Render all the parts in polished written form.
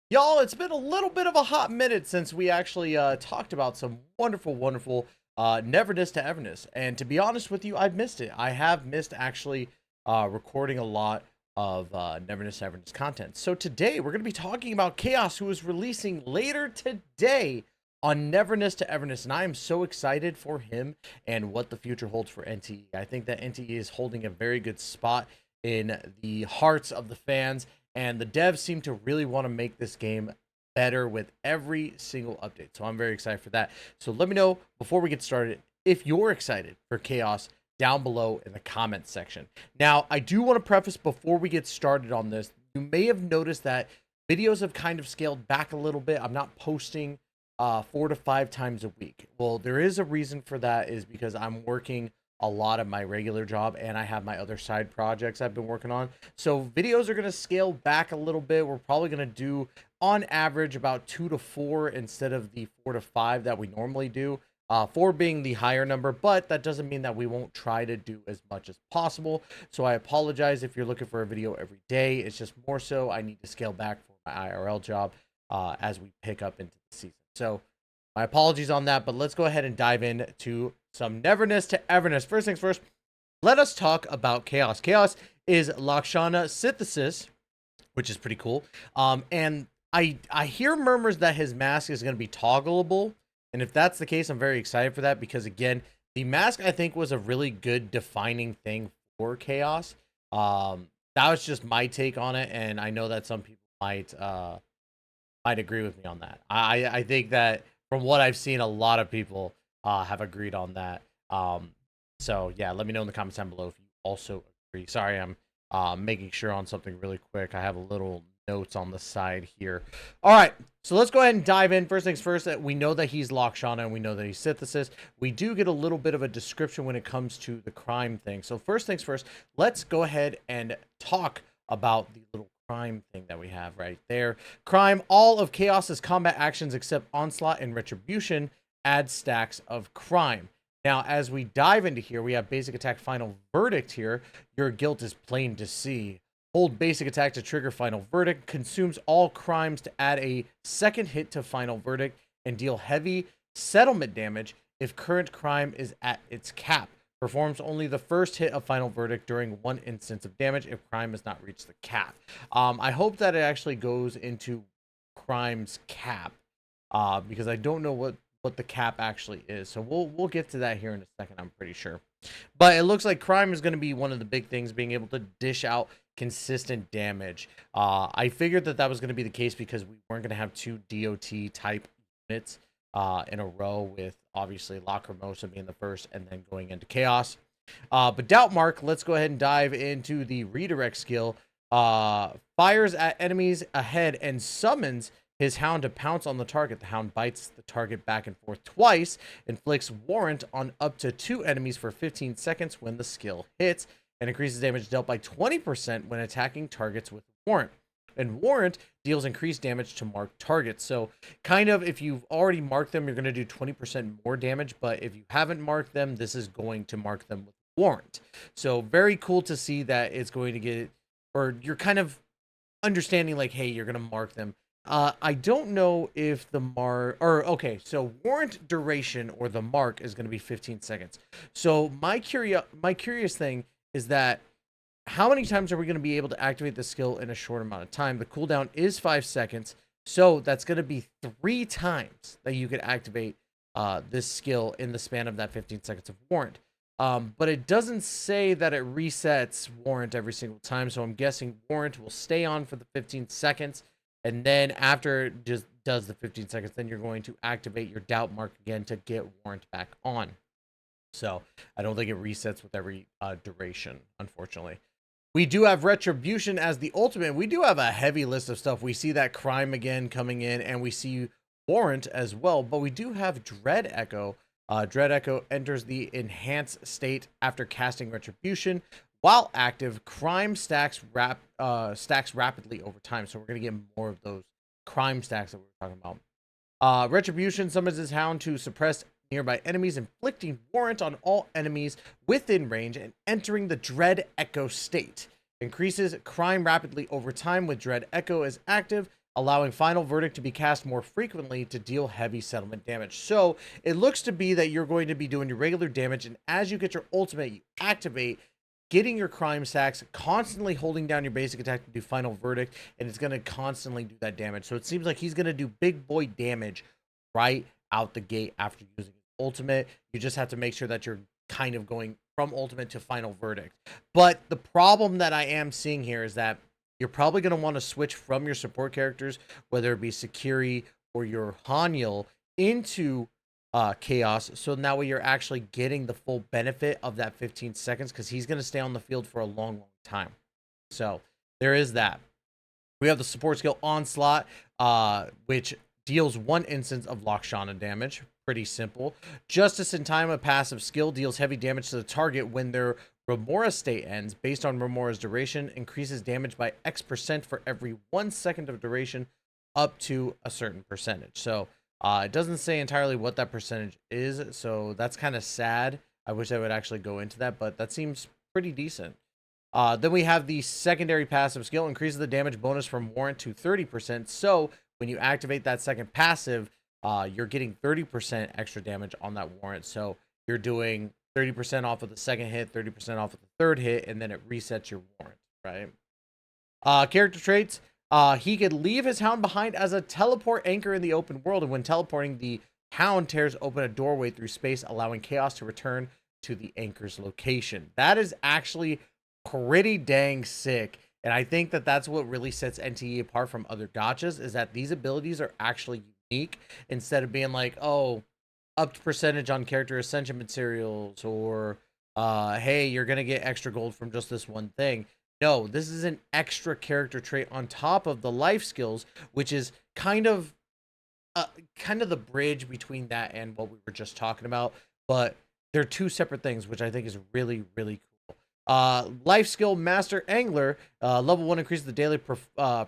Y'all, it's been a little bit of a hot minute since we actually talked about some wonderful neverness to everness. And to be honest with you, I've missed it. I have missed actually recording a lot of neverness to everness content. So today we're going to be talking about Chaos, who is releasing later today on neverness to everness. And I am so excited for him and what the future holds for NTE. I think that NTE is holding a very good spot in the hearts of the fans, and the devs seem to really want to make this game better with every single update. So I'm very excited for that. So let me know before we get started if you're excited for Chaos down below in the comments section. Now, I do want to preface before we get started on this, you may have noticed that videos have kind of scaled back a little bit. I'm not posting 4 to 5 times a week. Well, there is a reason for that, is because I'm working a lot of my regular job and I have my other side projects I've been working on. So videos are going to scale back a little bit. We're probably going to do on average about 2 to 4 instead of the 4 to 5 that we normally do. 4 being the higher number, but that doesn't mean that we won't try to do as much as possible. So I apologize if you're looking for a video every day. It's just more so I need to scale back for my IRL job as we pick up into the season. So my apologies on that, but let's go ahead and dive into some neverness to everness. First things first, let us talk about Chaos. Chaos is Lakshana synthesis, which is pretty cool. And I hear murmurs that his mask is going to be toggleable. And if that's the case, I'm very excited for that, because again, the mask I think was a really good defining thing for Chaos. That was just my take on it, and I know that some people might agree with me on that. I think that from what I've seen, a lot of people have agreed on that. So yeah, let me know in the comments down below if you also agree. Sorry, I'm making sure on something really quick. I have a little notes on the side here. All right, so let's go ahead and dive in. First things first, that we know that he's Lakshana and we know that he's synthesis. We do get a little bit of a description when it comes to the crime thing. So first things first, let's go ahead and talk about the little crime thing that we have right there. Crime: all of Chaos's combat actions except onslaught and retribution add stacks of crime. Now, as we dive into here, we have basic attack final verdict here. Your guilt is plain to see. Hold basic attack to trigger final verdict. Consumes all crimes to add a second hit to final verdict and deal heavy settlement damage if current crime is at its cap. Performs only the first hit of final verdict during one instance of damage if crime has not reached the cap. I hope that it actually goes into crime's cap, because I don't know what the cap actually is. So we'll get to that here in a second, I'm pretty sure. But it looks like crime is going to be one of the big things, being able to dish out consistent damage. I figured that was going to be the case because we weren't going to have 2 DOT type units in a row, with obviously Lacrimosa being the first and then going into Chaos. But Doubt Mark, let's go ahead and dive into the redirect skill. Fires at enemies ahead and summons his hound to pounce on the target. The hound bites the target back and forth twice, inflicts warrant on up to 2 enemies for 15 seconds when the skill hits, and increases damage dealt by 20% when attacking targets with warrant. And warrant deals increased damage to marked targets. So kind of, if you've already marked them, you're going to do 20% more damage. But if you haven't marked them, this is going to mark them with warrant. So very cool to see that it's going to get, or you're kind of understanding like, hey, you're going to mark them. I don't know if the okay, so warrant duration, or the mark, is going to be 15 seconds. So my curious thing is that, how many times are we going to be able to activate the skill in a short amount of time? The cooldown is 5 seconds, so that's going to be 3 times that you could activate this skill in the span of that 15 seconds of warrant. But it doesn't say that it resets warrant every single time, so I'm guessing warrant will stay on for the 15 seconds, and then after it just does the 15 seconds, then you're going to activate your doubt mark again to get warrant back on. So I don't think it resets with every duration, unfortunately. We do have retribution as the ultimate. We do have a heavy list of stuff. We see that crime again coming in, and we see warrant as well, but we do have Dread Echo. Dread Echo enters the enhanced state after casting retribution. While active, crime stacks rapidly over time. So we're going to get more of those crime stacks that we were talking about. Retribution summons his hound to suppress nearby enemies, inflicting warrant on all enemies within range and entering the Dread Echo state. Increases crime rapidly over time with Dread Echo as active. allowing final verdict to be cast more frequently to deal heavy settlement damage. So it looks to be that you're going to be doing your regular damage, and as you get your ultimate, you activate, getting your crime stacks, constantly holding down your basic attack to do final verdict, and it's going to constantly do that damage. So it seems like he's going to do big boy damage right out the gate after using his ultimate. You just have to make sure that you're kind of going from ultimate to final verdict. But the problem that I am seeing here is that you're probably going to want to switch from your support characters, whether it be Sakiri or your Hanyul, into Chaos, so that way you're actually getting the full benefit of that 15 seconds, because he's going to stay on the field for a long time. So there is that. We have the support skill Onslaught, which deals 1 instance of Lakshana damage. Pretty simple. Justice in Time, a passive skill, deals heavy damage to the target when their Remora state ends. Based on Remora's duration, increases damage by X% for every 1 second of duration up to a certain percentage. So it doesn't say entirely what that percentage is, so that's kind of sad. I wish I would actually go into that, but that seems pretty decent. Then we have the secondary passive skill, increases the damage bonus from Warrant to 30%. So when you activate that second passive, you're getting 30% extra damage on that Warrant. So you're doing 30% off of the second hit, 30% off of the third hit, and then it resets your Warrant, right? Character traits. He could leave his hound behind as a teleport anchor in the open world, and when teleporting, the hound tears open a doorway through space, allowing chaos to return to the anchor's location. That is actually pretty dang sick, and I think that that's what really sets NTE apart from other gachas, is that these abilities are actually unique, instead of being like, oh, upped percentage on character ascension materials, or hey, you're gonna get extra gold from just this one thing. No, this is an extra character trait on top of the life skills, which is kind of the bridge between that and what we were just talking about. But they're two separate things, which I think is really, really cool. Life skill Master Angler, level 1 increases the daily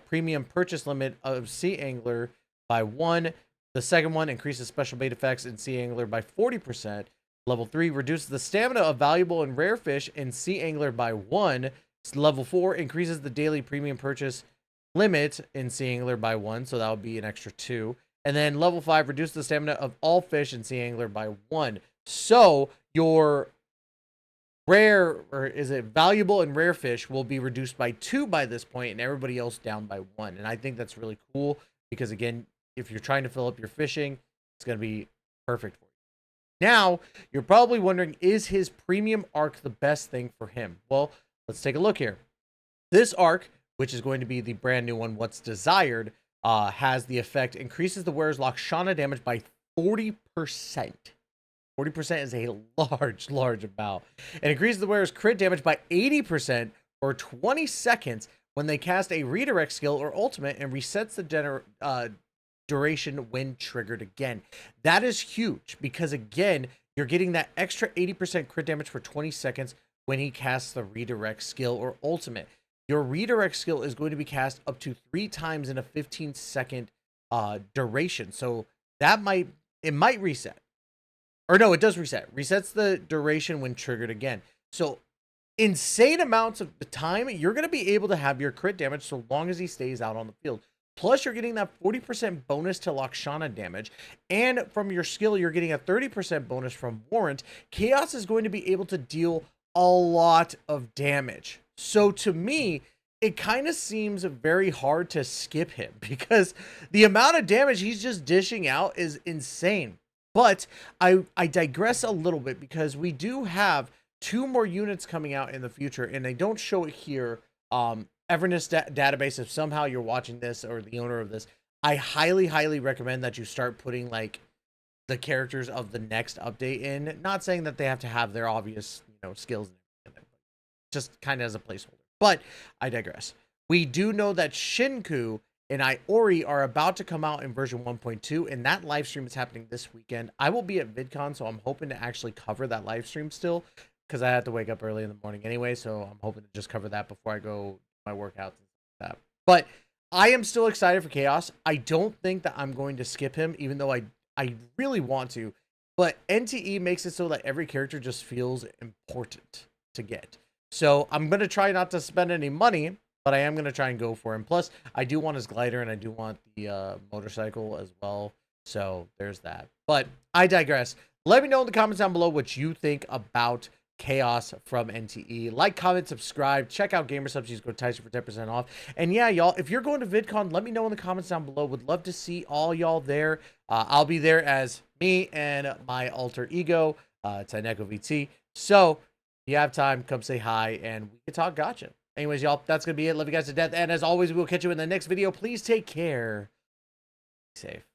premium purchase limit of Sea Angler by 1. The second one increases special bait effects in Sea Angler by 40%. Level 3 reduces the stamina of valuable and rare fish in Sea Angler by 1. Level 4 increases the daily premium purchase limit in Sea Angler by 1, so that would be an extra 2. And then level 5 reduces the stamina of all fish in Sea Angler by 1. So your rare, or is it valuable and rare fish, will be reduced by 2 by this point, and everybody else down by 1. And I think that's really cool, because again, if you're trying to fill up your fishing, it's going to be perfect for you. Now, you're probably wondering, is his premium arc the best thing for him? Well, let's take a look here. This arc, which is going to be the brand new one, What's Desired, has the effect, increases the wearer's Lakshana damage by 40%. 40% is a large amount. It increases the wearer's crit damage by 80% for 20 seconds when they cast a redirect skill or ultimate, and resets the duration when triggered again. That is huge, because again, you're getting that extra 80% crit damage for 20 seconds when he casts the redirect skill or ultimate. Your redirect skill is going to be cast up to 3 times in a 15-second duration. So that might reset. Or no, it does reset. Resets the duration when triggered again. So insane amounts of the time, you're going to be able to have your crit damage so long as he stays out on the field. Plus, you're getting that 40% bonus to Lakshana damage. And from your skill, you're getting a 30% bonus from Warrant. Chaos is going to be able to deal a lot of damage. So to me, it kind of seems very hard to skip him, because the amount of damage he's just dishing out is insane. But I digress a little bit, because we do have 2 more units coming out in the future, and they don't show it here. Everness database, if somehow you're watching this or the owner of this, I highly recommend that you start putting like the characters of the next update in. Not saying that they have to have their obvious, skills, just kind of as a placeholder. But I digress. We do know that Shinku and Iori are about to come out in version 1.2, and that live stream is happening this weekend. I will be at VidCon, so I'm hoping to actually cover that live stream still, because I have to wake up early in the morning anyway, so I'm hoping to just cover that before I go my workouts and stuff like that. But I am still excited for Chaos. I don't think that I'm going to skip him, even though I really want to. But NTE makes it so that every character just feels important to get. So I'm going to try not to spend any money, but I am going to try and go for him. Plus, I do want his glider, and I do want the motorcycle as well. So there's that. But I digress. Let me know in the comments down below what you think about Chaos from NTE. Like, comment, subscribe. Check out GamerSubs. Use code Tyson for 10% off. And yeah, y'all, if you're going to VidCon, let me know in the comments down below. Would love to see all y'all there. I'll be there as me and my alter ego, Tyneko VT. So, if you have time, come say hi, and we can talk gotcha. Anyways, y'all, that's going to be it. Love you guys to death. And as always, we will catch you in the next video. Please take care. Be safe.